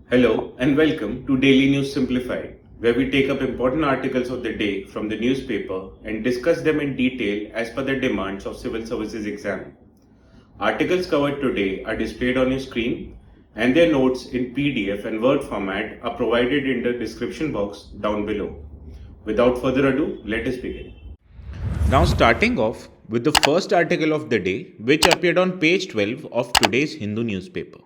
Hello and welcome to Daily News Simplified, where we take up important articles of the day from the newspaper and discuss them in detail as per the demands of Civil Services exam. Articles covered today are displayed on your screen and their notes in PDF and Word format are provided in the description box down below. Without further ado, let us begin. Now starting off with the first article of the day, which appeared on page 12 of today's Hindu newspaper.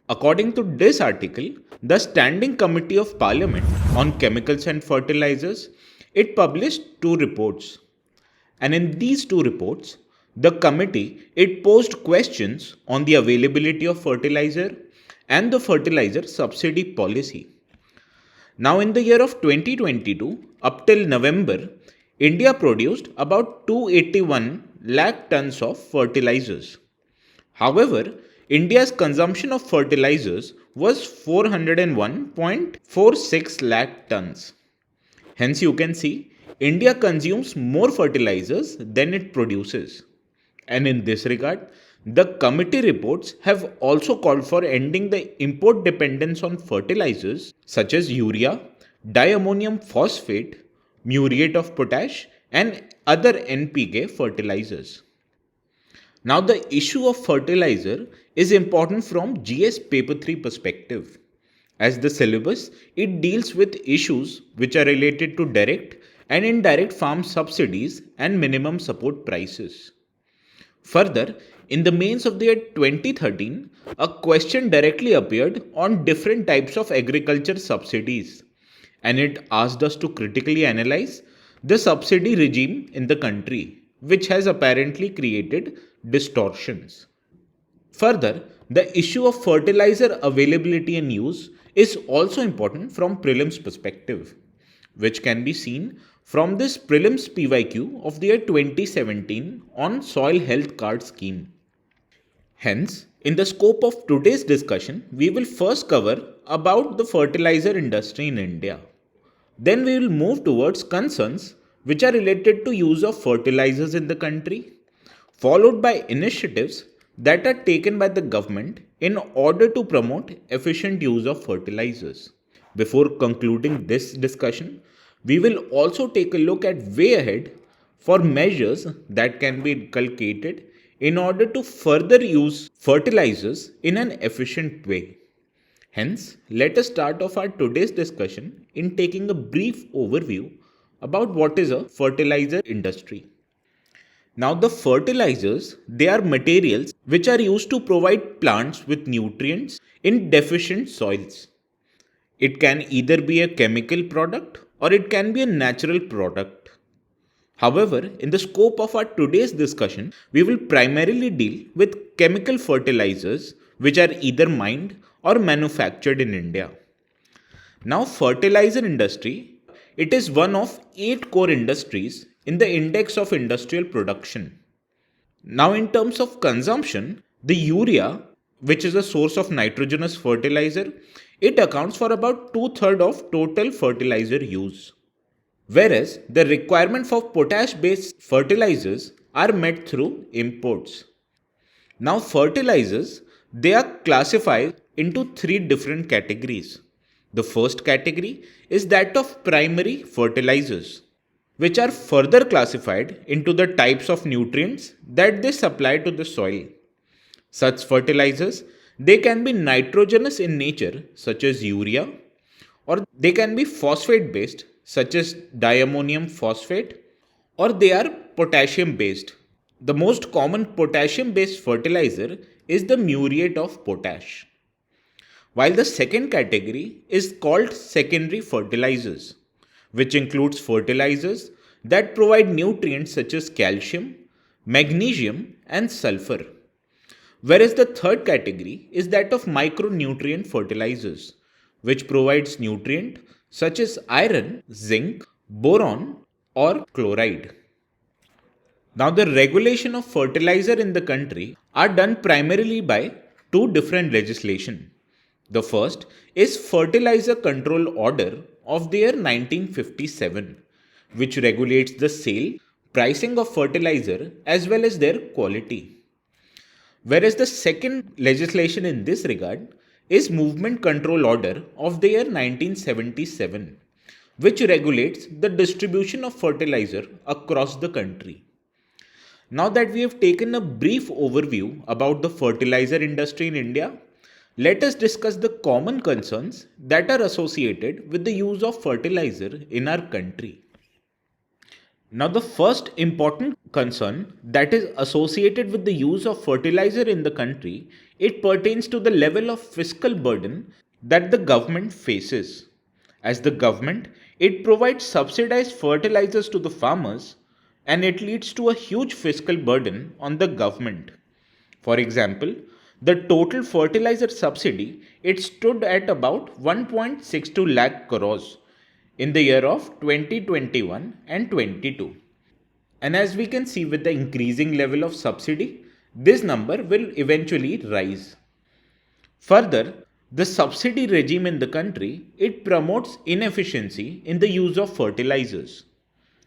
According to this article, the Standing Committee of Parliament on Chemicals and Fertilizers, it published two reports. And in these two reports, the committee it posed questions on the availability of fertilizer and the fertilizer subsidy policy. Now in the year of 2022, up till November, India produced about 281 lakh tons of fertilizers. However, India's consumption of fertilizers was 401.46 lakh tons. Hence, you can see India consumes more fertilizers than it produces. And in this regard, the committee reports have also called for ending the import dependence on fertilizers such as urea, diammonium phosphate, muriate of potash, and other NPK fertilizers. Now, the issue of fertilizer is important from GS Paper 3 perspective. As the syllabus, it deals with issues which are related to direct and indirect farm subsidies and minimum support prices. Further, in the mains of the year 2013, a question directly appeared on different types of agriculture subsidies, and it asked us to critically analyze the subsidy regime in the country, which has apparently created distortions. Further, the issue of fertilizer availability and use is also important from prelims perspective, which can be seen from this prelims PYQ of the year 2017 on soil health card scheme. Hence, in the scope of today's discussion, we will first cover about the fertilizer industry in India. Then we will move towards concerns which are related to use of fertilizers in the country, followed by initiatives that are taken by the government in order to promote efficient use of fertilizers. Before concluding this discussion, we will also take a look at way ahead for measures that can be inculcated in order to further use fertilizers in an efficient way. Hence, let us start off our today's discussion in taking a brief overview about what is a fertilizer industry. Now, the fertilizers, they are materials which are used to provide plants with nutrients in deficient soils. It can either be a chemical product or it can be a natural product. However, in the scope of our today's discussion, we will primarily deal with chemical fertilizers which are either mined or manufactured in India. Now, fertilizer industry, it is one of 8 core industries in the index of industrial production. Now, in terms of consumption, the urea, which is a source of nitrogenous fertilizer, it accounts for about 2/3 of total fertilizer use. Whereas the requirement for potash-based fertilizers are met through imports. Now, fertilizers, they are classified into 3 different categories. The first category is that of primary fertilizers, which are further classified into the types of nutrients that they supply to the soil. Such fertilizers, they can be nitrogenous in nature, such as urea, or they can be phosphate based, such as diammonium phosphate, or they are potassium based. The most common potassium based fertilizer is the muriate of potash. While the second category is called secondary fertilizers, which includes fertilizers that provide nutrients such as calcium, magnesium, and sulfur. Whereas the third category is that of micronutrient fertilizers, which provides nutrient such as iron, zinc, boron, or chloride. Now, the regulation of fertilizer in the country are done primarily by two different legislation. The first is Fertilizer Control Order of the year 1957, which regulates the sale, pricing of fertilizer as well as their quality. Whereas the second legislation in this regard is Movement Control Order of the year 1977, which regulates the distribution of fertilizer across the country. Now that we have taken a brief overview about the fertilizer industry in India, let us discuss the common concerns that are associated with the use of fertilizer in our country. Now, the first important concern that is associated with the use of fertilizer in the country, it pertains to the level of fiscal burden that the government faces. As the government, it provides subsidized fertilizers to the farmers and it leads to a huge fiscal burden on the government. For example, the total fertilizer subsidy it stood at about 1.62 lakh crores in the year of 2021 and 22. And as we can see with the increasing level of subsidy, this number will eventually rise. Further, the subsidy regime in the country, it promotes inefficiency in the use of fertilizers.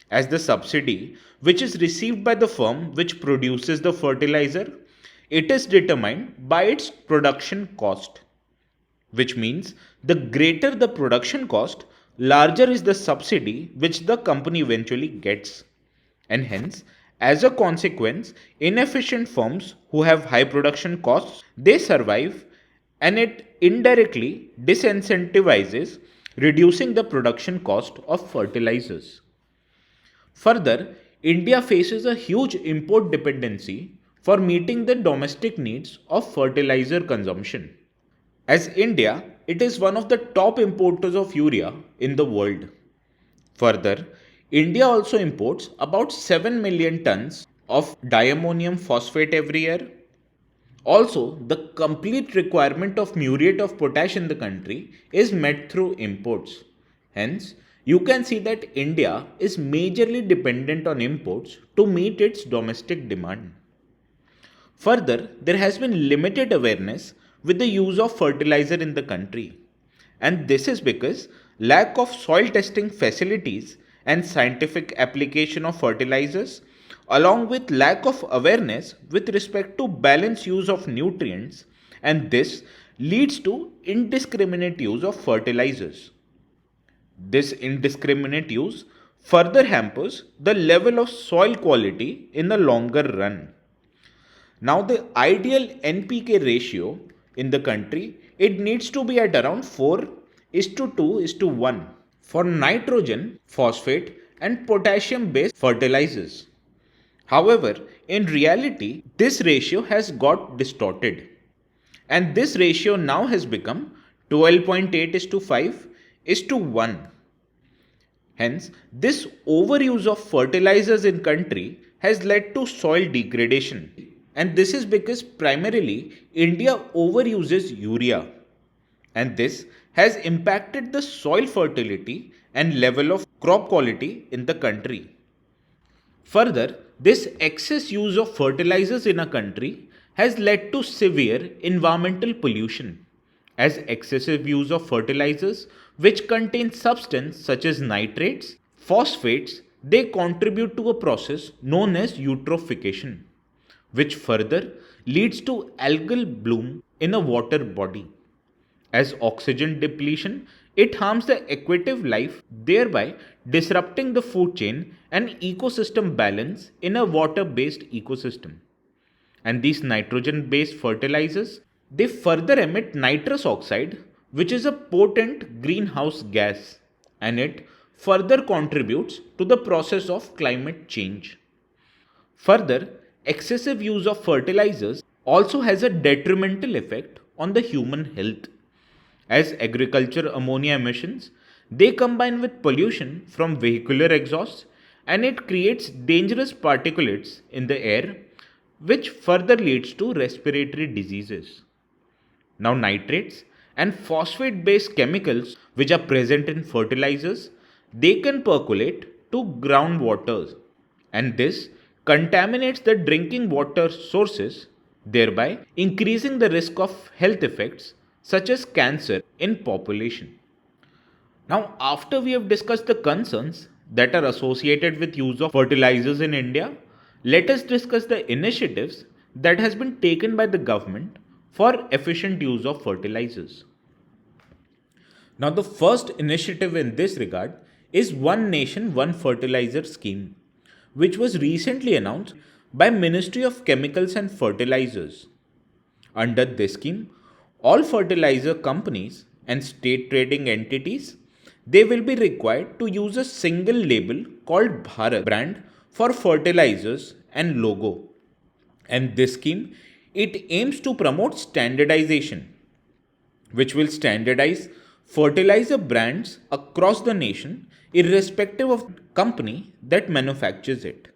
As the subsidy, which is received by the firm which produces the fertilizer, it is determined by its production cost, which means the greater the production cost, larger is the subsidy which the company eventually gets. And hence, as a consequence, inefficient firms who have high production costs, they survive and it indirectly disincentivizes reducing the production cost of fertilizers. Further, India faces a huge import dependency for meeting the domestic needs of fertilizer consumption. As India, it is one of the top importers of urea in the world. Further, India also imports about 7 million tons of diammonium phosphate every year. Also, the complete requirement of muriate of potash in the country is met through imports. Hence, you can see that India is majorly dependent on imports to meet its domestic demand. Further, there has been limited awareness with the use of fertilizer in the country. And this is because lack of soil testing facilities and scientific application of fertilizers along with lack of awareness with respect to balanced use of nutrients, and this leads to indiscriminate use of fertilizers. This indiscriminate use further hampers the level of soil quality in the longer run. Now the ideal NPK ratio in the country, it needs to be at around 4 is to 2 is to 1 for nitrogen, phosphate and potassium based fertilizers. However, in reality, this ratio has got distorted and this ratio now has become 12.8 is to 5 is to 1. Hence, this overuse of fertilizers in country has led to soil degradation. And this is because primarily India overuses urea. And this has impacted the soil fertility and level of crop quality in the country. Further, this excess use of fertilizers in a country has led to severe environmental pollution, as excessive use of fertilizers which contain substances such as nitrates, phosphates, they contribute to a process known as eutrophication, which further leads to algal bloom in a water body. As oxygen depletion, it harms the aquatic life, thereby disrupting the food chain and ecosystem balance in a water-based ecosystem. And these nitrogen-based fertilizers, they further emit nitrous oxide, which is a potent greenhouse gas, and it further contributes to the process of climate change. Further, excessive use of fertilizers also has a detrimental effect on the human health. As agriculture ammonia emissions, they combine with pollution from vehicular exhaust and it creates dangerous particulates in the air which further leads to respiratory diseases. Now nitrates and phosphate based chemicals which are present in fertilizers, they can percolate to groundwaters and this contaminates the drinking water sources, thereby increasing the risk of health effects such as cancer in population. Now, after we have discussed the concerns that are associated with use of fertilizers in India, let us discuss the initiatives that has been taken by the government for efficient use of fertilizers. Now, the first initiative in this regard is One Nation, One Fertilizer scheme, which was recently announced by Ministry of Chemicals and Fertilizers. Under this scheme, all fertilizer companies and state trading entities, they will be required to use a single label called Bharat brand for fertilizers and logo. And this scheme, it aims to promote standardization, which will standardize fertilizer brands across the nation irrespective of the company that manufactures it.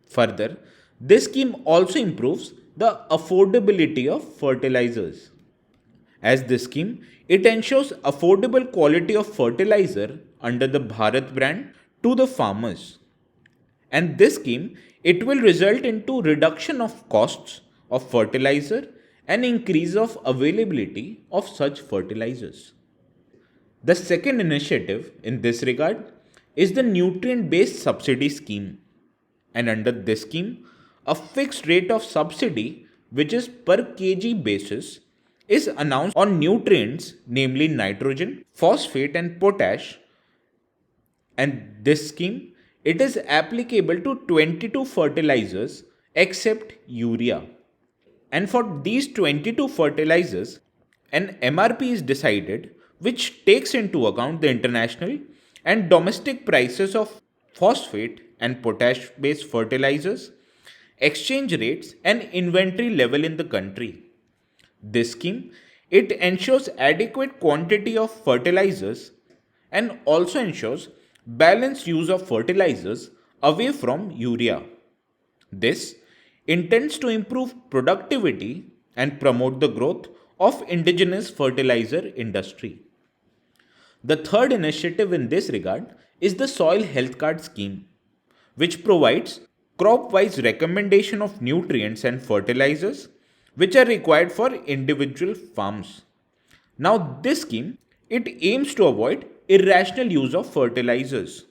Further, this scheme also improves the affordability of fertilizers. As this scheme, it ensures affordable quality of fertilizer under the Bharat brand to the farmers. And this scheme, it will result into reduction of costs of fertilizer and increase of availability of such fertilizers. The second initiative in this regard is the nutrient based subsidy scheme. And under this scheme, a fixed rate of subsidy, which is per kg basis, is announced on nutrients, namely nitrogen, phosphate, and potash. And this scheme, it is applicable to 22 fertilizers except urea. And for these 22 fertilizers, an MRP is decided which takes into account the international and domestic prices of phosphate and potash based fertilizers, exchange rates, and inventory level in the country. This scheme, it ensures adequate quantity of fertilizers and also ensures balanced use of fertilizers away from urea. This intends to improve productivity and promote the growth of indigenous fertilizer industry. The third initiative in this regard is the Soil Health Card Scheme, which provides crop-wise recommendation of nutrients and fertilizers which are required for individual farms. Now this scheme, it aims to avoid irrational use of fertilizers.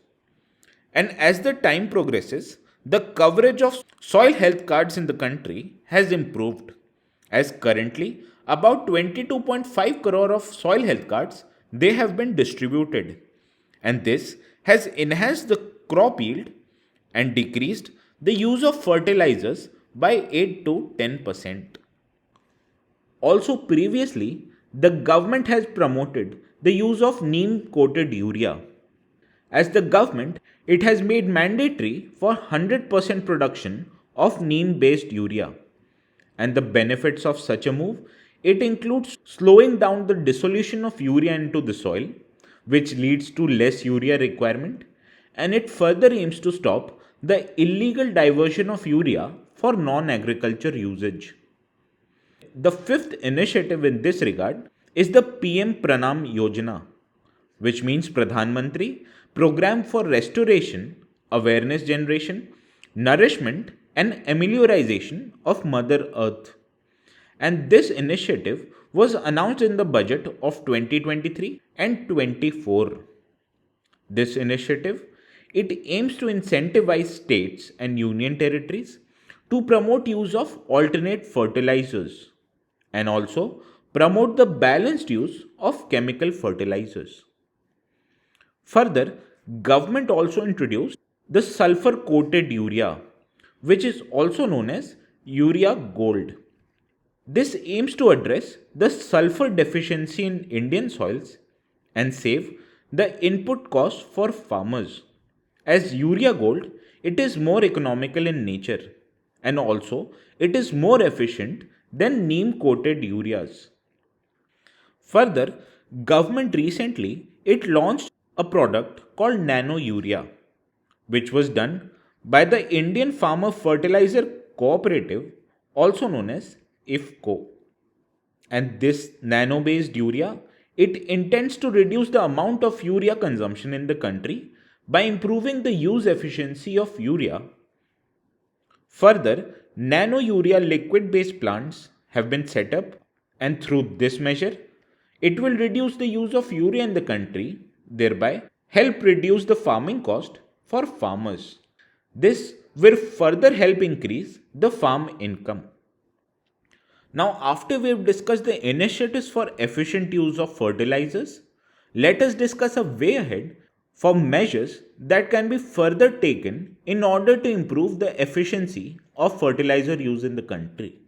And as the time progresses, the coverage of soil health cards in the country has improved, as currently about 22.5 crore of soil health cards they have been distributed, and this has enhanced the crop yield and decreased the use of fertilizers by 8 to 10%. Also, previously, the government has promoted the use of neem coated urea. As the government, it has made mandatory for 100% production of neem based urea. And the benefits of such a move, it includes slowing down the dissolution of urea into the soil, which leads to less urea requirement, and it further aims to stop the illegal diversion of urea for non-agriculture usage. The fifth initiative in this regard is the PM Pranam Yojana, which means Pradhan Mantri Program for Restoration, Awareness Generation, Nourishment and Amelioration of Mother Earth. And this initiative was announced in the budget of 2023 and 24. This initiative, it aims to incentivize states and union territories to promote use of alternate fertilizers and also promote the balanced use of chemical fertilizers. Further, government also introduced the sulfur coated urea, which is also known as urea gold. This aims to address the sulfur deficiency in Indian soils and save the input cost for farmers. As urea gold, it is more economical in nature and also it is more efficient than neem coated ureas. Further, government recently it launched a product called nano urea, which was done by the Indian Farmer Fertilizer Cooperative, also known as IFCO. And this nano based urea, it intends to reduce the amount of urea consumption in the country by improving the use efficiency of urea. Further, nano urea liquid based plants have been set up, and through this measure, it will reduce the use of urea in the country, thereby help reduce the farming cost for farmers. This will further help increase the farm income. Now, after we've discussed the initiatives for efficient use of fertilizers, let us discuss a way ahead for measures that can be further taken in order to improve the efficiency of fertilizer use in the country.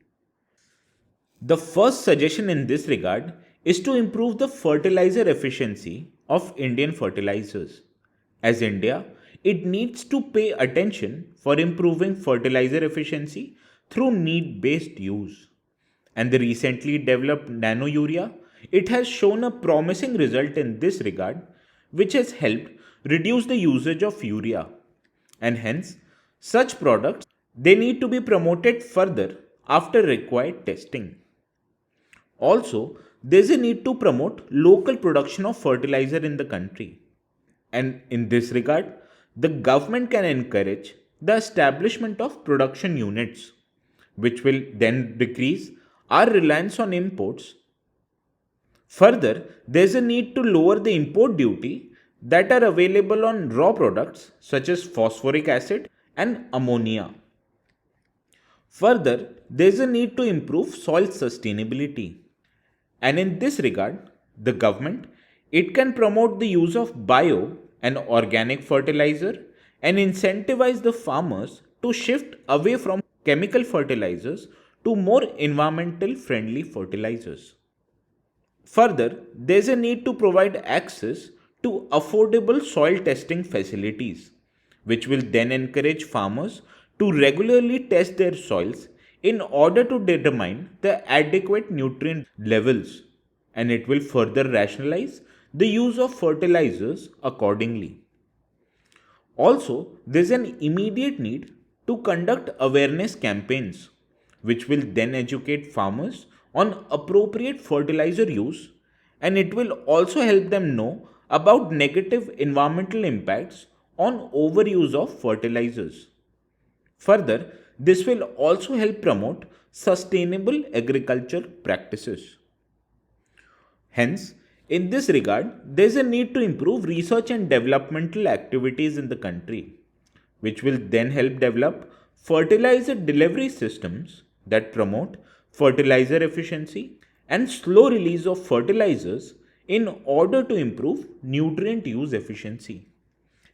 The first suggestion in this regard is to improve the fertilizer efficiency of Indian fertilizers. As India, it needs to pay attention for improving fertilizer efficiency through need-based use. And the recently developed nano urea, it has shown a promising result in this regard, which has helped reduce the usage of urea. And hence, such products they need to be promoted further after required testing. Also, there is a need to promote local production of fertilizer in the country. And in this regard, the government can encourage the establishment of production units, which will then decrease our reliance on imports. Further, there is a need to lower the import duty that are available on raw products such as phosphoric acid and ammonia. Further, there is a need to improve soil sustainability. And in this regard, the government it can promote the use of bio and organic fertilizer and incentivize the farmers to shift away from chemical fertilizers to more environmental friendly fertilizers. Further, there is a need to provide access to affordable soil testing facilities, which will then encourage farmers to regularly test their soils in order to determine the adequate nutrient levels, and it will further rationalize the use of fertilizers accordingly. Also, there is an immediate need to conduct awareness campaigns, which will then educate farmers on appropriate fertilizer use, and it will also help them know about negative environmental impacts on overuse of fertilizers. Further, this will also help promote sustainable agriculture practices. Hence, in this regard, there is a need to improve research and developmental activities in the country, which will then help develop fertilizer delivery systems that promote fertilizer efficiency and slow release of fertilizers in order to improve nutrient use efficiency.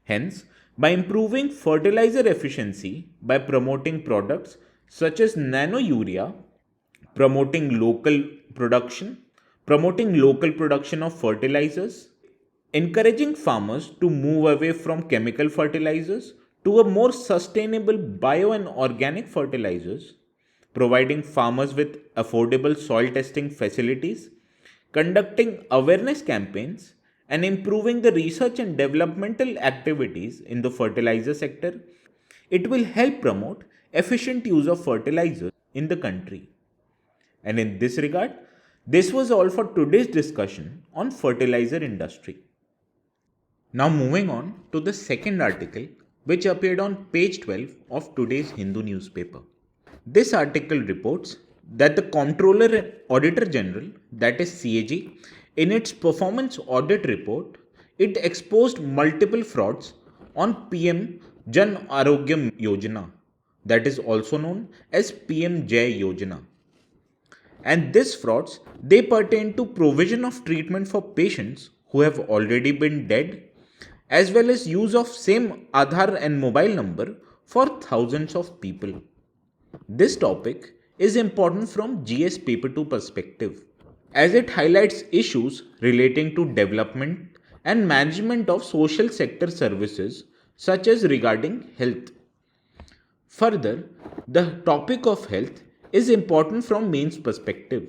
Hence, by improving fertilizer efficiency by promoting products such as nano urea, promoting local production, promoting local production of fertilizers, encouraging farmers to move away from chemical fertilizers to a more sustainable bio and organic fertilizers, providing farmers with affordable soil testing facilities, conducting awareness campaigns, and improving the research and developmental activities in the fertilizer sector, it will help promote efficient use of fertilizers in the country. And in this regard, this was all for today's discussion on fertilizer industry. Now moving on to the second article which appeared on page 12 of today's Hindu newspaper. This article reports that the Comptroller and Auditor General, that is CAG, in its performance audit report, it exposed multiple frauds on PM Jan Arogya Yojana, that is also known as PMJAY Yojana. And these frauds, they pertain to provision of treatment for patients who have already been dead, as well as use of same Aadhaar and mobile number for thousands of people. This topic is important from GS Paper 2 perspective, as it highlights issues relating to development and management of social sector services such as regarding health. Further, the topic of health is important from mains perspective,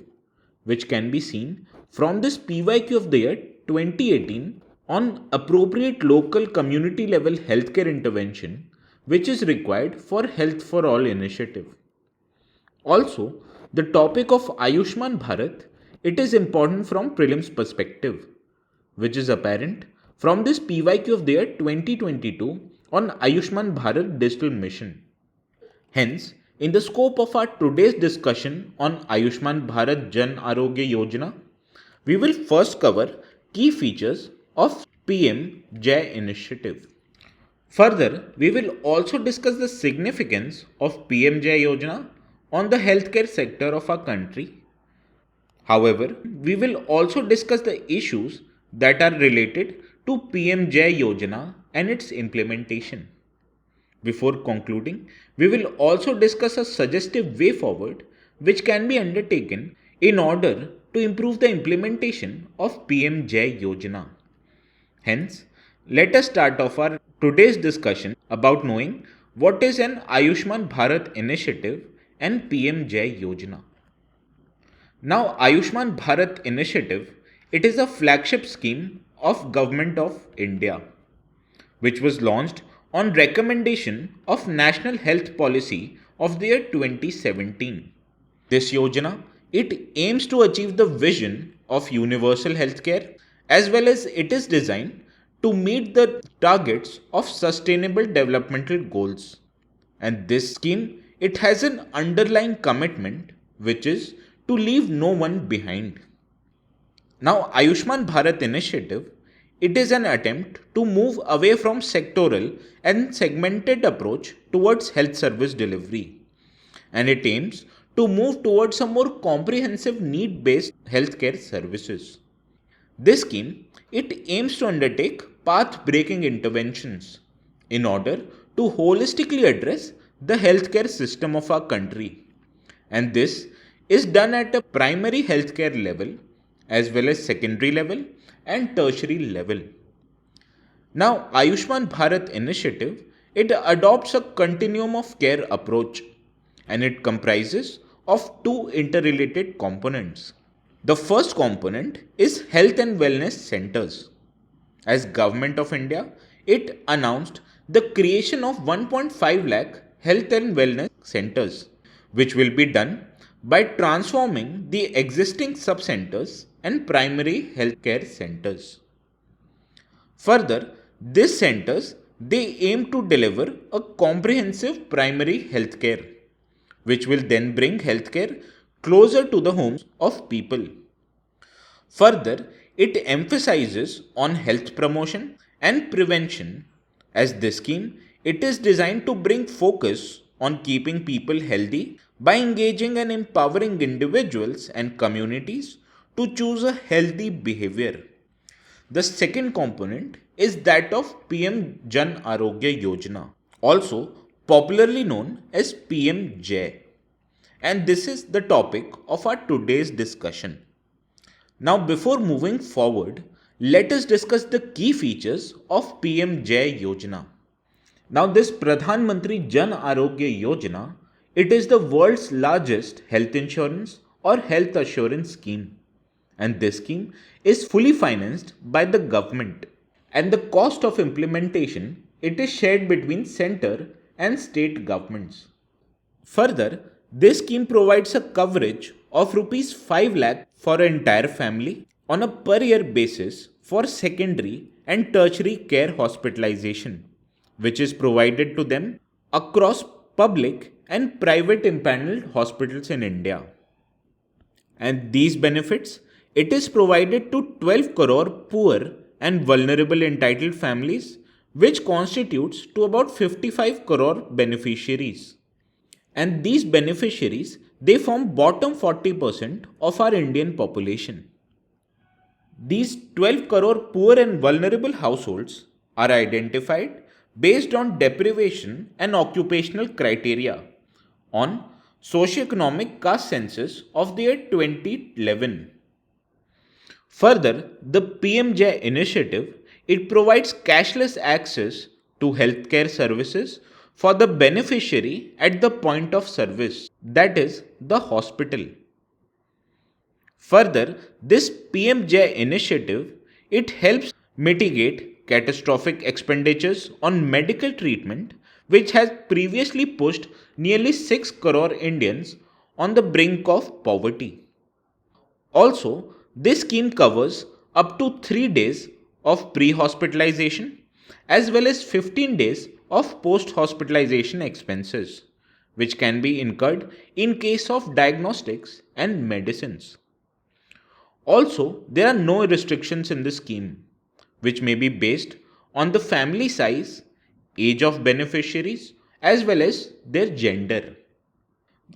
which can be seen from this PYQ of the year 2018 on appropriate local community level healthcare intervention, which is required for Health for All initiative. Also, the topic of Ayushman Bharat, it is important from prelims perspective, which is apparent from this PYQ of the year 2022 on Ayushman Bharat Digital Mission. Hence, in the scope of our today's discussion on Ayushman Bharat Jan Arogya Yojana, we will first cover key features of PMJAY initiative. Further, we will also discuss the significance of PMJAY Yojana on the healthcare sector of our country. However, we will also discuss the issues that are related to PMJAY Yojana and its implementation. Before concluding, we will also discuss a suggestive way forward which can be undertaken in order to improve the implementation of PMJAY Yojana. Hence, let us start off our today's discussion about knowing what is an Ayushman Bharat initiative and PMJAY Yojana. Now, Ayushman Bharat initiative, it is a flagship scheme of Government of India, which was launched on recommendation of National Health Policy of the year 2017. This Yojana, it aims to achieve the vision of universal healthcare as well as it is designed to meet the targets of sustainable developmental goals. And this scheme, it has an underlying commitment which is to leave no one behind. Now, Ayushman Bharat initiative, it is an attempt to move away from sectoral and segmented approach towards health service delivery. And it aims to move towards a more comprehensive need-based healthcare services. This scheme, it aims to undertake path-breaking interventions in order to holistically address the healthcare system of our country. And this is done at a primary healthcare level as well as secondary level and tertiary level. Now, Ayushman Bharat initiative, it adopts a continuum of care approach and it comprises of two interrelated components. The first component is health and wellness centers. As Government of India, it announced the creation of 1.5 lakh health and wellness centers, which will be done by transforming the existing sub-centers and primary healthcare centers. Further, these centers, they aim to deliver a comprehensive primary healthcare, which will then bring healthcare closer to the homes of people. Further, it emphasizes on health promotion and prevention, as this scheme, it is designed to bring focus on keeping people healthy by engaging and empowering individuals and communities to choose a healthy behavior. The second component is that of PM Jan Arogya Yojana, also popularly known as PMJAY. And this is the topic of our today's discussion. Now, before moving forward, let us discuss the key features of PMJAY Yojana. Now, this Pradhan Mantri Jan Arogya Yojana, it is the world's largest health insurance or health assurance scheme. And this scheme is fully financed by the government. And the cost of implementation, it is shared between center and state governments. Further, this scheme provides a coverage of rupees 5 lakh for an entire family on a per year basis for secondary and tertiary care hospitalization, which is provided to them across public and private impaneled hospitals in India. And these benefits, it is provided to 12 crore poor and vulnerable entitled families, which constitutes to about 55 crore beneficiaries. And these beneficiaries, they form bottom 40% of our Indian population. These 12 crore poor and vulnerable households are identified based on deprivation and occupational criteria on socioeconomic caste census of the year 2011. Further, the PMJAY initiative, it provides cashless access to healthcare services for the beneficiary at the point of service, that is, the hospital. Further, this PMJAY initiative, it helps mitigate catastrophic expenditures on medical treatment, which has previously pushed nearly 6 crore Indians on the brink of poverty. Also, this scheme covers up to 3 days of pre-hospitalization as well as 15 days of post-hospitalization expenses, which can be incurred in case of diagnostics and medicines. Also, there are no restrictions in the scheme, which may be based on the family size, age of beneficiaries, as well as their gender.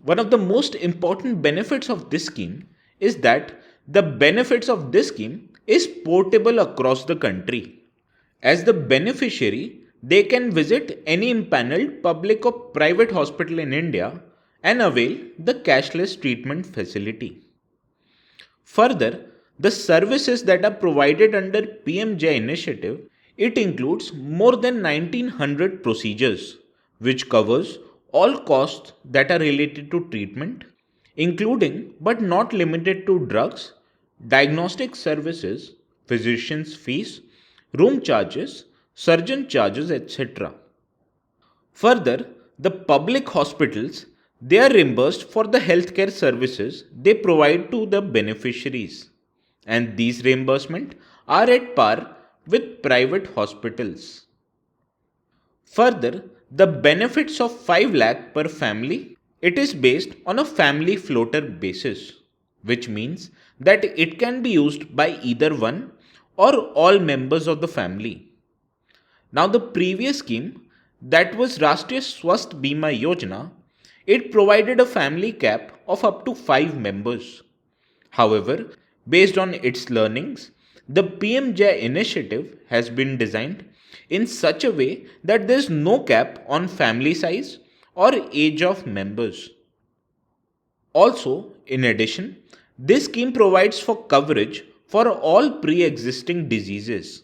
One of the most important benefits of this scheme is that the benefits of this scheme is portable across the country. As the beneficiary, they can visit any impaneled public or private hospital in India and avail the cashless treatment facility. Further, the services that are provided under PMJAY initiative, it includes more than 1900 procedures, which covers all costs that are related to treatment, including but not limited to drugs, diagnostic services, physician's fees, room charges, surgeon charges, etc. Further, the public hospitals, they are reimbursed for the healthcare services they provide to the beneficiaries, and these reimbursements are at par with private hospitals. Further, the benefits of 5 lakh per family, it is based on a family floater basis, which means that it can be used by either one or all members of the family. Now, the previous scheme, that was Rashtriya Swasth Bima Yojana, it provided a family cap of up to 5 members. However, based on its learnings, the PMJAY initiative has been designed in such a way that there is no cap on family size or age of members. Also, in addition, this scheme provides for coverage for all pre-existing diseases.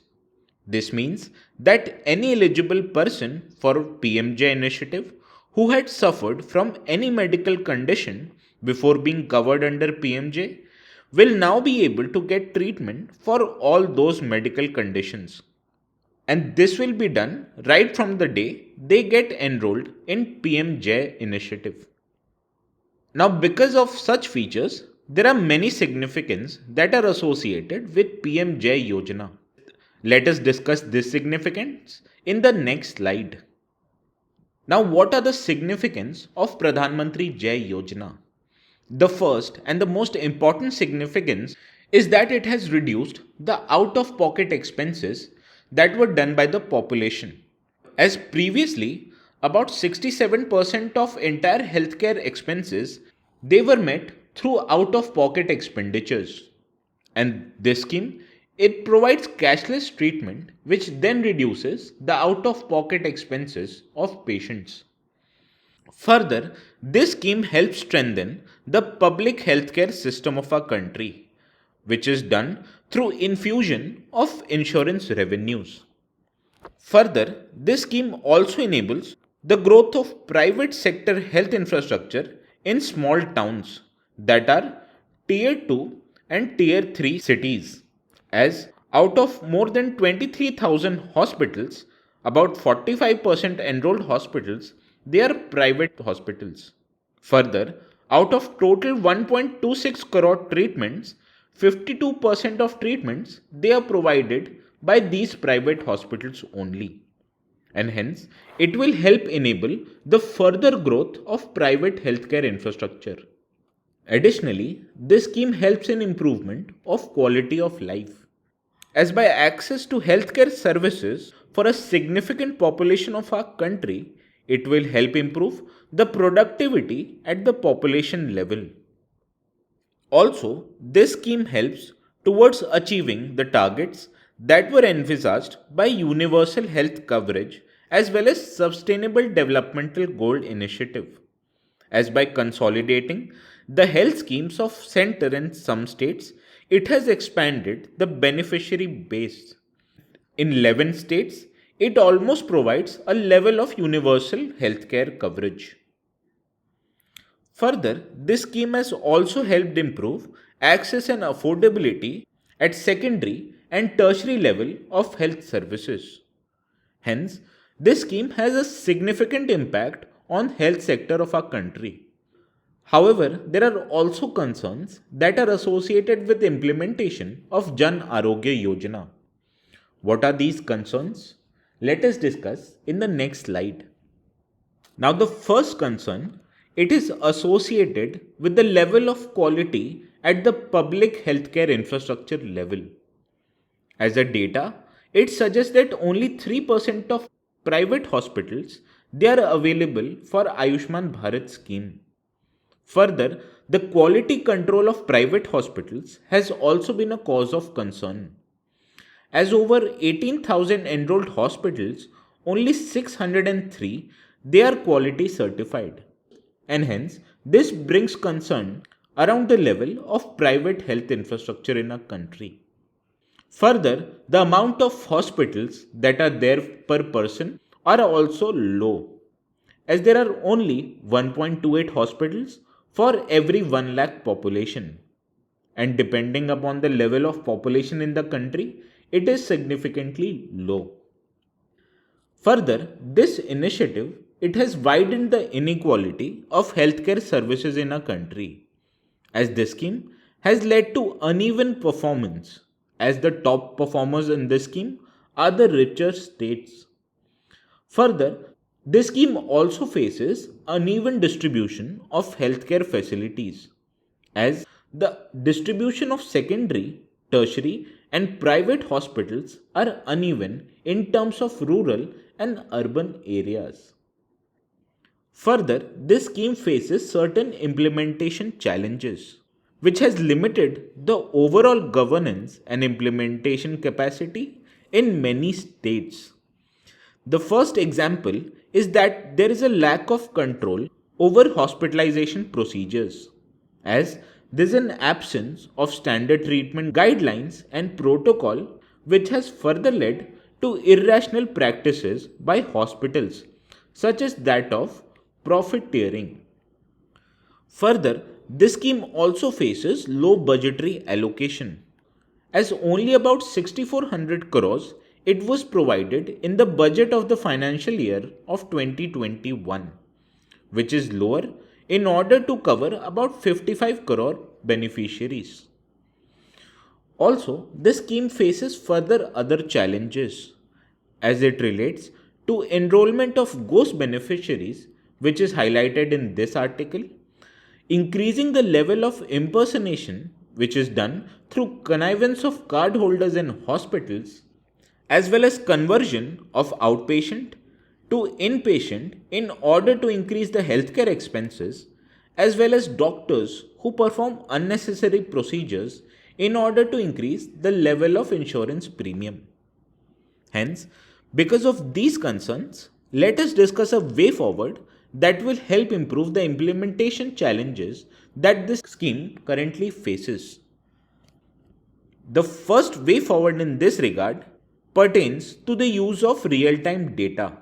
This means that any eligible person for PMJAY initiative who had suffered from any medical condition before being covered under PMJAY will now be able to get treatment for all those medical conditions. And this will be done right from the day they get enrolled in PMJAY initiative. Now, because of such features, there are many significance that are associated with PMJAY Yojana. Let us discuss this significance in the next slide. Now, what are the significance of Pradhan Mantri Jai Yojana? The first and the most important significance is that it has reduced the out-of-pocket expenses that were done by the population. As previously, about 67% of entire healthcare expenses, they were met through out-of-pocket expenditures. And this scheme, it provides cashless treatment which then reduces the out-of-pocket expenses of patients. Further, this scheme helps strengthen the public healthcare system of our country, which is done through infusion of insurance revenues. Further, this scheme also enables the growth of private sector health infrastructure in small towns that are Tier 2 and Tier 3 cities, as out of more than 23,000 hospitals, about 45% enrolled hospitals, they are private hospitals. Further, out of total 1.26 crore treatments, 52% of treatments they are provided by these private hospitals only. And hence, it will help enable the further growth of private healthcare infrastructure. Additionally, this scheme helps in improvement of quality of life, as by access to healthcare services for a significant population of our country, it will help improve the productivity at the population level. Also, this scheme helps towards achieving the targets that were envisaged by universal health coverage as well as sustainable developmental goal initiative, as by consolidating the health schemes of center and some states, it has expanded the beneficiary base. In 11 states, it almost provides a level of universal healthcare coverage. Further, this scheme has also helped improve access and affordability at secondary and tertiary level of health services. Hence, this scheme has a significant impact on health sector of our country. However, there are also concerns that are associated with implementation of Jan Arogya Yojana. What are these concerns? Let us discuss in the next slide. Now, the first concern, it is associated with the level of quality at the public healthcare infrastructure level. As a data, it suggests that only 3% of private hospitals they are available for Ayushman Bharat scheme. Further, the quality control of private hospitals has also been a cause of concern. As over 18,000 enrolled hospitals, only 603 they are quality certified. And hence, this brings concern around the level of private health infrastructure in our country. Further, the amount of hospitals that are there per person are also low, as there are only 1.28 hospitals for every 1 lakh population. And depending upon the level of population in the country, it is significantly low. Further, this initiative it has widened the inequality of healthcare services in our country, as this scheme has led to uneven performance, as the top performers in this scheme are the richer states. Further, this scheme also faces uneven distribution of healthcare facilities, as the distribution of secondary, tertiary, and private hospitals are uneven in terms of rural and urban areas. Further, this scheme faces certain implementation challenges, which has limited the overall governance and implementation capacity in many states. The first example is that there is a lack of control over hospitalization procedures, as there is an absence of standard treatment guidelines and protocol, which has further led to irrational practices by hospitals, such as that of profiteering. Further, this scheme also faces low budgetary allocation, as only about 6400 crores it was provided in the budget of the financial year of 2021, which is lower in order to cover about 55 crore beneficiaries. Also, this scheme faces further other challenges as it relates to enrollment of ghost beneficiaries, which is highlighted in this article, increasing the level of impersonation which is done through connivance of card holders in hospitals, as well as conversion of outpatient to inpatient in order to increase the healthcare expenses, as well as doctors who perform unnecessary procedures in order to increase the level of insurance premium. Hence, because of these concerns, let us discuss a way forward that will help improve the implementation challenges that this scheme currently faces. The first way forward in this regard pertains to the use of real-time data.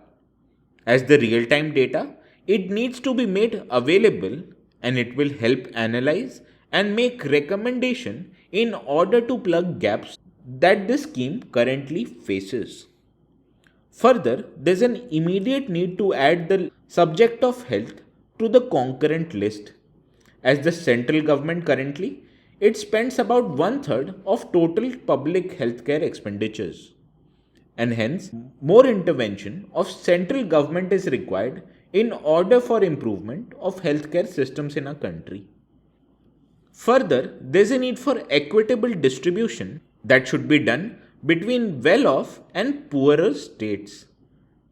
As the real-time data, it needs to be made available and it will help analyze and make recommendation in order to plug gaps that this scheme currently faces. Further, there is an immediate need to add the subject of health to the concurrent list, as the central government currently it spends about 1/3 of total public healthcare expenditures, and hence more intervention of central government is required in order for improvement of healthcare systems in our country. Further, there is a need for equitable distribution that should be done between well-off and poorer states,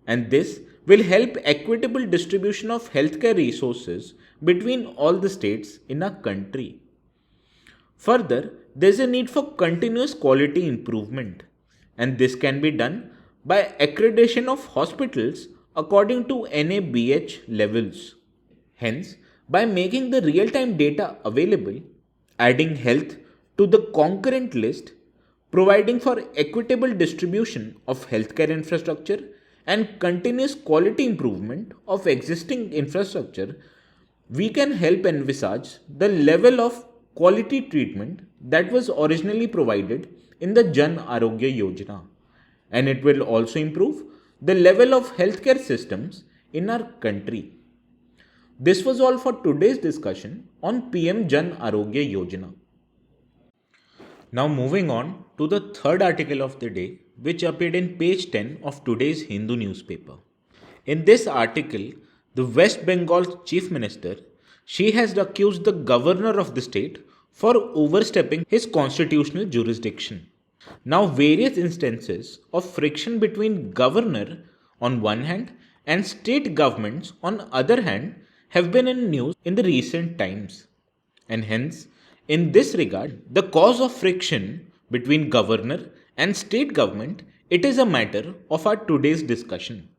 and this will help equitable distribution of healthcare resources between all the states in our country. Further, there is a need for continuous quality improvement, and this can be done by accreditation of hospitals according to NABH levels. Hence, by making the real-time data available, adding health to the concurrent list, providing for equitable distribution of healthcare infrastructure, and continuous quality improvement of existing infrastructure, we can help envisage the level of quality treatment that was originally provided in the Jan Arogya Yojana, and it will also improve the level of healthcare systems in our country. This was all for today's discussion on PM Jan Arogya Yojana. Now moving on to the third article of the day, which appeared in page 10 of today's Hindu newspaper. In this article, the West Bengal Chief Minister, she has accused the governor of the state for overstepping his constitutional jurisdiction. Now, various instances of friction between governor on one hand and state governments on other hand have been in news in the recent times. And hence, in this regard, the cause of friction between governor and state government, it is a matter of our today's discussion.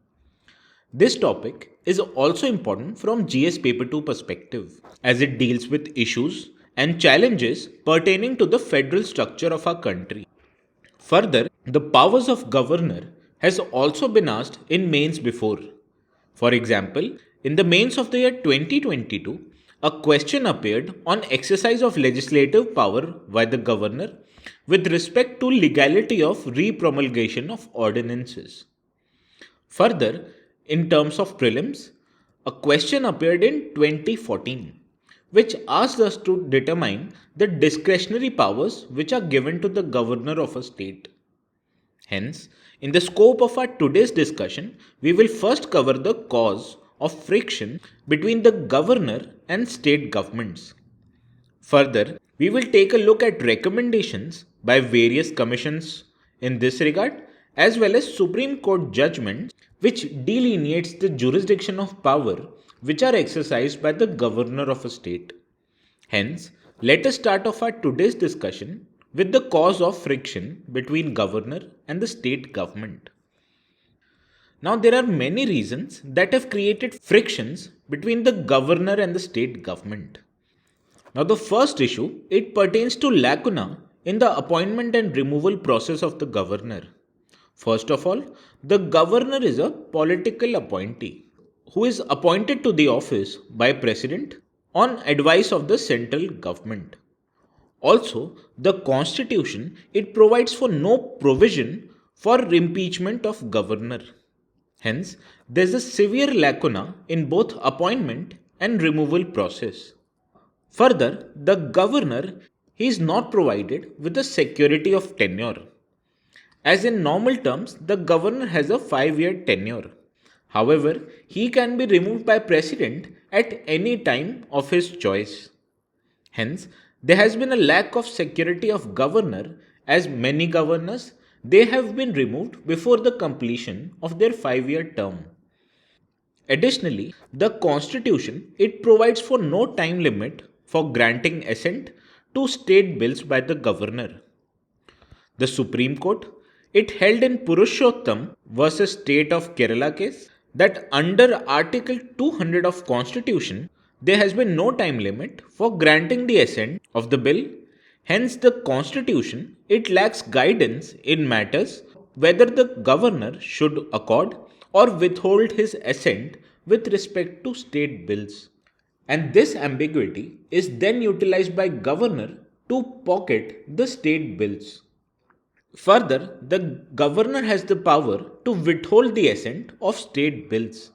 This topic is also important from GS Paper 2 perspective as it deals with issues and challenges pertaining to the federal structure of our country. Further, the powers of governor has also been asked in mains before. For example, in the mains of the year 2022, a question appeared on exercise of legislative power by the governor with respect to legality of repromulgation of ordinances. Further, in terms of prelims, a question appeared in 2014 which asked us to determine the discretionary powers which are given to the governor of a state. Hence, in the scope of our today's discussion, we will first cover the cause of friction between the governor and state governments. Further, we will take a look at recommendations by various commissions in this regard, as well as Supreme Court judgments which delineates the jurisdiction of power which are exercised by the governor of a state. Hence, let us start off our today's discussion with the cause of friction between governor and the state government. Now, there are many reasons that have created frictions between the governor and the state government. Now, the first issue, it pertains to lacuna in the appointment and removal process of the governor. First of all, the governor is a political appointee who is appointed to the office by president on advice of the central government. Also, the constitution, it provides for no provision for impeachment of governor. Hence, there is a severe lacuna in both appointment and removal process. Further, the governor he is not provided with the security of tenure. As in normal terms, the governor has a 5-year tenure. However, he can be removed by president at any time of his choice. Hence, there has been a lack of security of governor as many governors they have been removed before the completion of their 5-year term. Additionally, the constitution it provides for no time limit for granting assent to state bills by the governor. The Supreme Court it held in Purushottam versus State of Kerala case that under Article 200 of Constitution there has been no time limit for granting the assent of the bill. Hence, the Constitution it lacks guidance in matters whether the governor should accord or withhold his assent with respect to state bills. And this ambiguity is then utilized by governor to pocket the state bills. Further, the governor has the power to withhold the assent of state bills.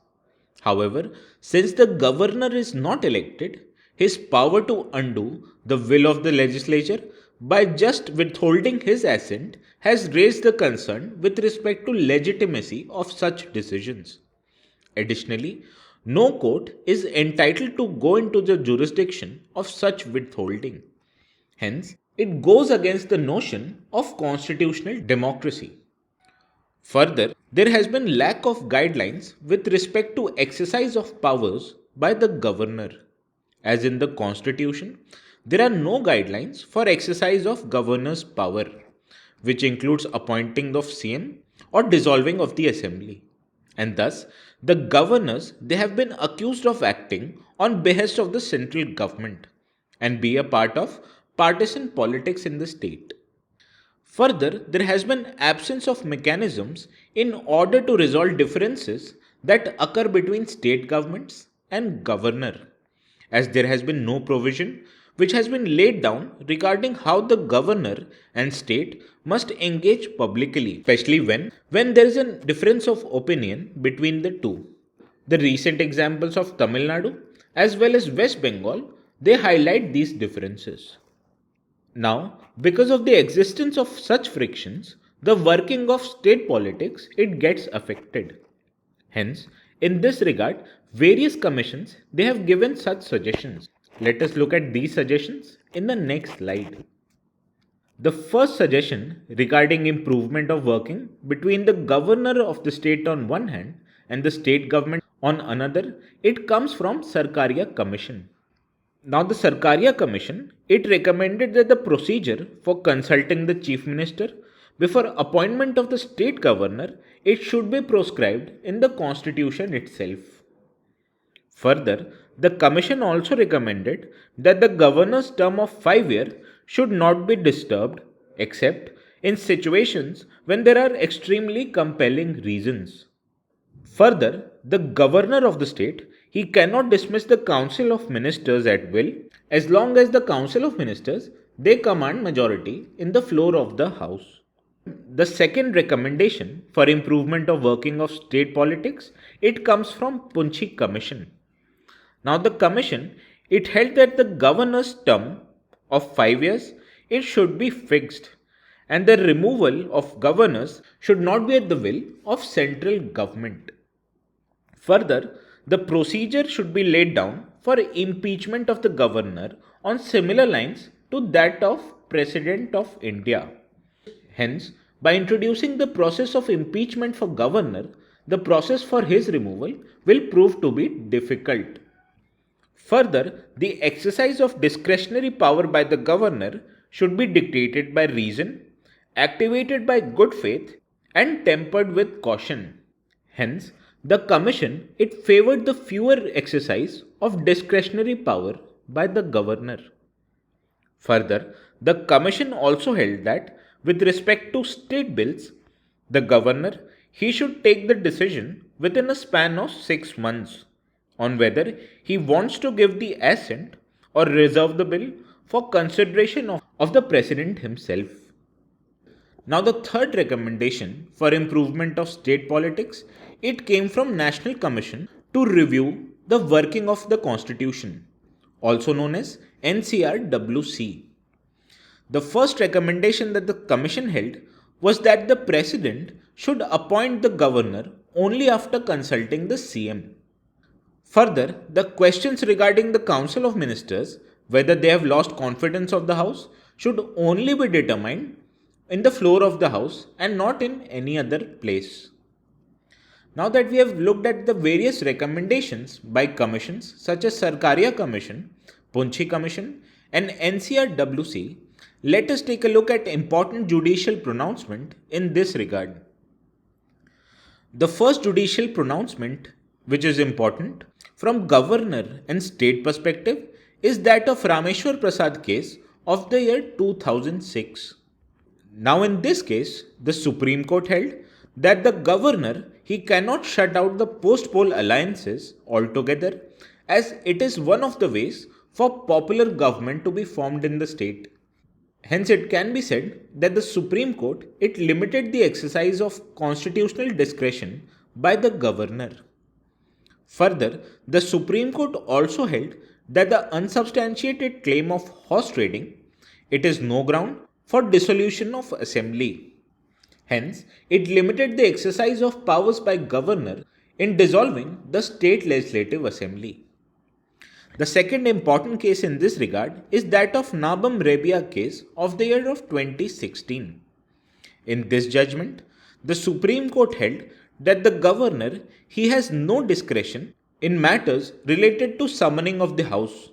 However, since the governor is not elected, his power to undo the will of the legislature by just withholding his assent has raised the concern with respect to legitimacy of such decisions. Additionally, no court is entitled to go into the jurisdiction of such withholding. Hence, it goes against the notion of constitutional democracy. Further, there has been lack of guidelines with respect to exercise of powers by the governor. As in the constitution, there are no guidelines for exercise of governor's power, which includes appointing of CM or dissolving of the assembly. And thus, the governors they have been accused of acting on behest of the central government and be a part of partisan politics in the state. Further, there has been absence of mechanisms in order to resolve differences that occur between state governments and governor, as there has been no provision which has been laid down regarding how the governor and state must engage publicly, especially when there is a difference of opinion between the two. The recent examples of Tamil Nadu as well as West Bengal, they highlight these differences. Now, because of the existence of such frictions, the working of state politics it gets affected. Hence, in this regard, various commissions they have given such suggestions. Let us look at these suggestions in the next slide. The first suggestion regarding improvement of working between the governor of the state on one hand and the state government on another, it comes from Sarkaria Commission. Now the Sarkaria Commission, it recommended that the procedure for consulting the Chief Minister before appointment of the state governor, it should be proscribed in the constitution itself. Further, the commission also recommended that the governor's term of 5 years should not be disturbed except in situations when there are extremely compelling reasons. Further, the governor of the state, he cannot dismiss the council of ministers at will as long as the council of ministers, they command majority in the floor of the house. The second recommendation for improvement of working of state politics, it comes from Punchi Commission. Now the commission, it held that the governor's term of 5 years, it should be fixed and the removal of governors should not be at the will of central government. Further, the procedure should be laid down for impeachment of the governor on similar lines to that of President of India. Hence, by introducing the process of impeachment for governor, the process for his removal will prove to be difficult. Further, the exercise of discretionary power by the governor should be dictated by reason, activated by good faith, and tempered with caution. Hence, the commission, it favored the fewer exercise of discretionary power by the governor. Further, the commission also held that with respect to state bills, the governor, he should take the decision within a span of 6 months on whether he wants to give the assent or reserve the bill for consideration of the president himself. Now the third recommendation for improvement of state politics, it came from National Commission to review the working of the constitution, also known as NCRWC. The first recommendation that the commission held was that the president should appoint the governor only after consulting the CM. Further, the questions regarding the Council of Ministers, whether they have lost confidence of the House, should only be determined in the floor of the House and not in any other place. Now that we have looked at the various recommendations by commissions such as Sarkaria Commission, Punchi Commission and NCRWC, let us take a look at important judicial pronouncement in this regard. The first judicial pronouncement, which is important from governor and state perspective, is that of Rameshwar Prasad case of the year 2006. Now in this case, the Supreme Court held that the governor, he cannot shut out the post-poll alliances altogether, as it is one of the ways for popular government to be formed in the state. Hence it can be said that the Supreme Court, it limited the exercise of constitutional discretion by the governor. Further, the Supreme Court also held that the unsubstantiated claim of horse trading, it is no ground for dissolution of assembly. Hence, it limited the exercise of powers by governor in dissolving the state legislative assembly. The second important case in this regard is that of Nabam Rebia case of the year of 2016. In this judgment, the Supreme Court held that the governor, he has no discretion in matters related to summoning of the House,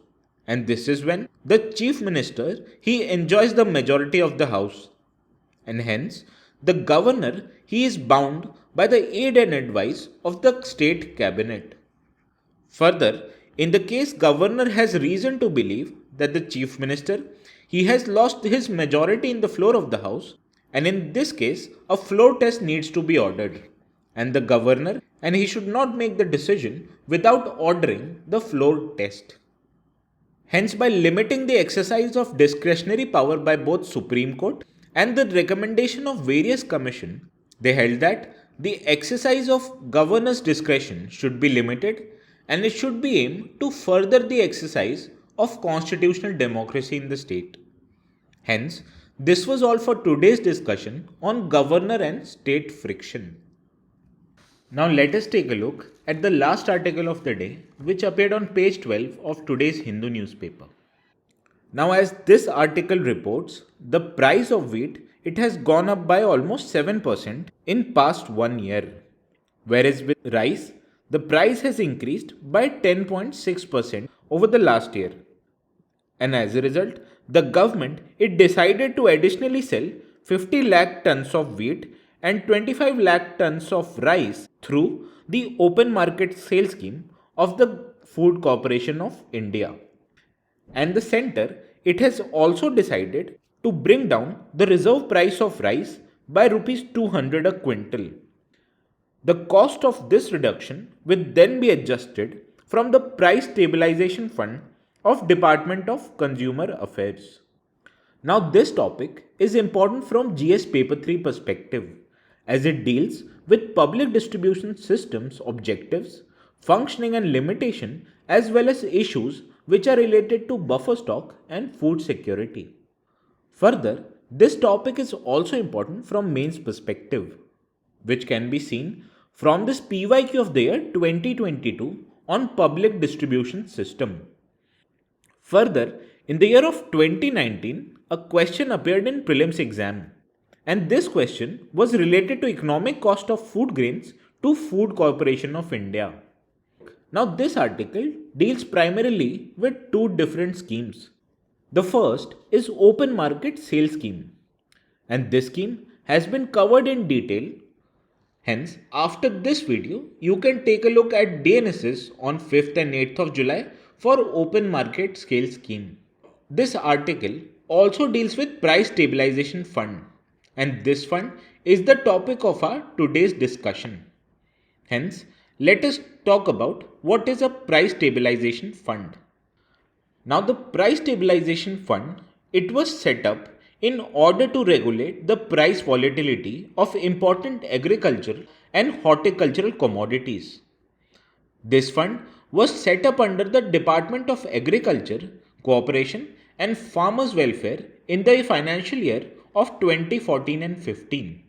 and this is when the Chief Minister, he enjoys the majority of the House, and hence the governor, he is bound by the aid and advice of the state cabinet. Further, in the case governor has reason to believe that the Chief Minister, he has lost his majority in the floor of the House, and in this case a floor test needs to be ordered, and the governor, and he should not make the decision without ordering the floor test. Hence, by limiting the exercise of discretionary power by both Supreme Court and the recommendation of various commissions, they held that the exercise of governor's discretion should be limited and it should be aimed to further the exercise of constitutional democracy in the state. Hence, this was all for today's discussion on governor and state friction. Now let us take a look at the last article of the day, which appeared on page 12 of today's Hindu newspaper. Now, as this article reports, the price of wheat, it has gone up by almost 7% in past 1 year. Whereas with rice, the price has increased by 10.6% over the last year. And as a result, the government it decided to additionally sell 50 lakh tons of wheat and 25 lakh tons of rice through the open market sale scheme of the Food Corporation of India. And the center it has also decided to bring down the reserve price of rice by rupees 200 a quintal. The cost of this reduction will then be adjusted from the Price Stabilisation Fund of Department of Consumer Affairs. Now this topic is important from GS Paper 3 perspective as it deals with public distribution systems objectives, functioning and limitation as well as issues which are related to buffer stock and food security. Further, this topic is also important from mains perspective, which can be seen from this PYQ of the year 2022 on public distribution system. Further, in the year of 2019, a question appeared in prelims exam, and this question was related to economic cost of food grains to Food Corporation of India. Now this article deals primarily with two different schemes. The first is open market sale scheme, and this scheme has been covered in detail. Hence, after this video, you can take a look at DNSs on 5th and 8th of July for open market scale scheme. This article also deals with Price Stabilisation Fund, and this fund is the topic of our today's discussion. Hence, let us talk about what is a Price Stabilisation Fund. Now the Price Stabilisation Fund, it was set up in order to regulate the price volatility of important agricultural and horticultural commodities. This fund was set up under the Department of Agriculture, Cooperation and Farmers Welfare in the financial year of 2014 and 15.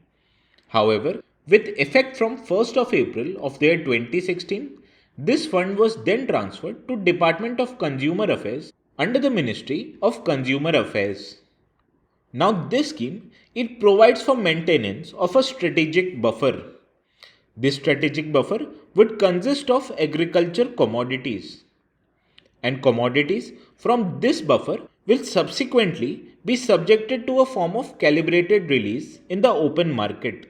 However, with effect from 1st of April of the year 2016, this fund was then transferred to Department of Consumer Affairs under the Ministry of Consumer Affairs. Now this scheme, it provides for maintenance of a strategic buffer. This strategic buffer would consist of agriculture commodities. And commodities from this buffer will subsequently be subjected to a form of calibrated release in the open market.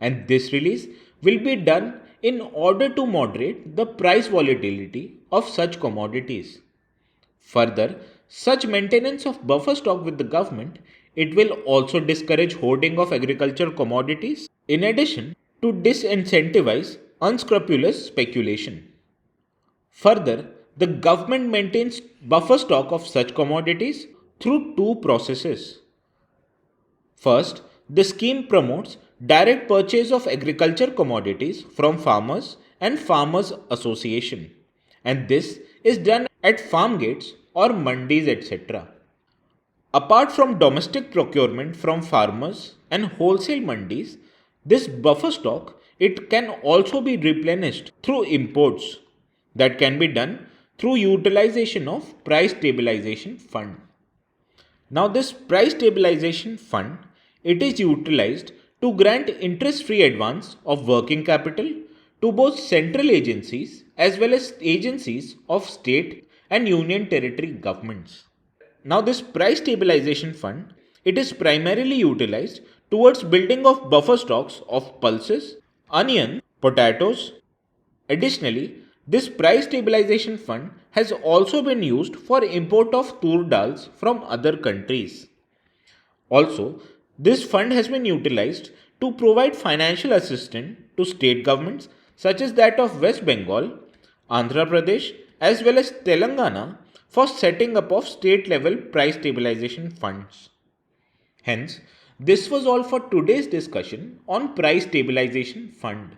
And this release will be done in order to moderate the price volatility of such commodities. Further, such maintenance of buffer stock with the government, it will also discourage hoarding of agricultural commodities in addition to disincentivize unscrupulous speculation. Further, the government maintains buffer stock of such commodities through two processes. First, the scheme promotes direct purchase of agriculture commodities from farmers and farmers association, and this is done at farm gates or mandis etc. Apart from domestic procurement from farmers and wholesale mandis, this buffer stock it can also be replenished through imports that can be done through utilization of Price Stabilisation Fund. Now this Price Stabilisation Fund it is utilized to grant interest-free advance of working capital to both central agencies as well as agencies of state and union territory governments. Now this Price Stabilisation Fund, it is primarily utilized towards building of buffer stocks of pulses, onion, potatoes. Additionally, this Price Stabilisation Fund has also been used for import of tur dals from other countries. Also, this fund has been utilized to provide financial assistance to state governments such as that of West Bengal, Andhra Pradesh as well as Telangana for setting up of state level price stabilization funds. Hence, this was all for today's discussion on Price Stabilisation Fund.